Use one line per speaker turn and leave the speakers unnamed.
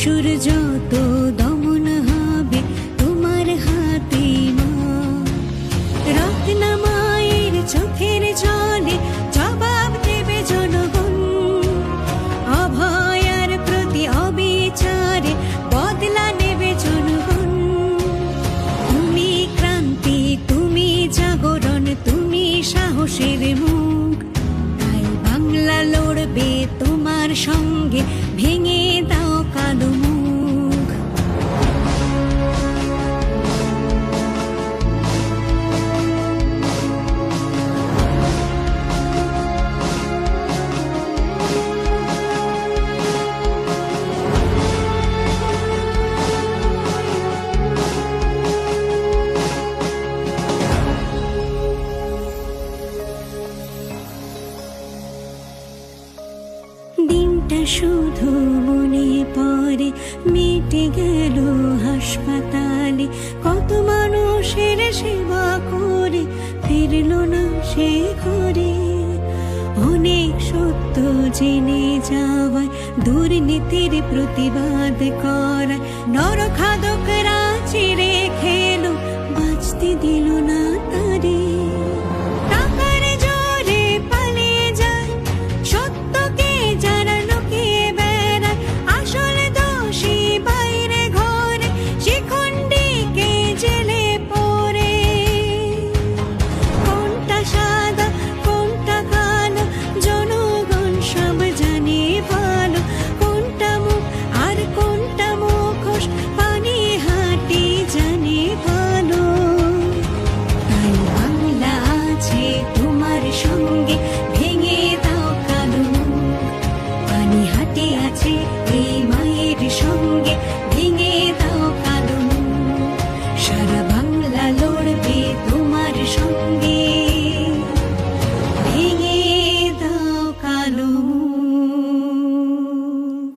শিশুর যত দমন হবে তোমার হাতে মা। রত্না মায়ের চোখের জলে জবাব দেবে জনগণ। অভয়ার প্রতি অবিচারে বদলা নেবে জনগণ। তুমি ক্রান্তি, তুমি জাগরণ, তুমি সাহসের মুখ। তাই বাংলা লড়বে তোমার সঙ্গে, ভেঙে দাও কালো মুখ। দিনটা শুধু মনে পড়ে, মিটে গেল হাসপাতালে। কত মানুষের সেবা করে ফিরল না সে ঘরে। অনেক সত্য জেনে যাওয়ায় দুর্নীতির প্রতিবাদ করায় নরখাদকরা চিড়ে খেলো, বাঁচতে দিল না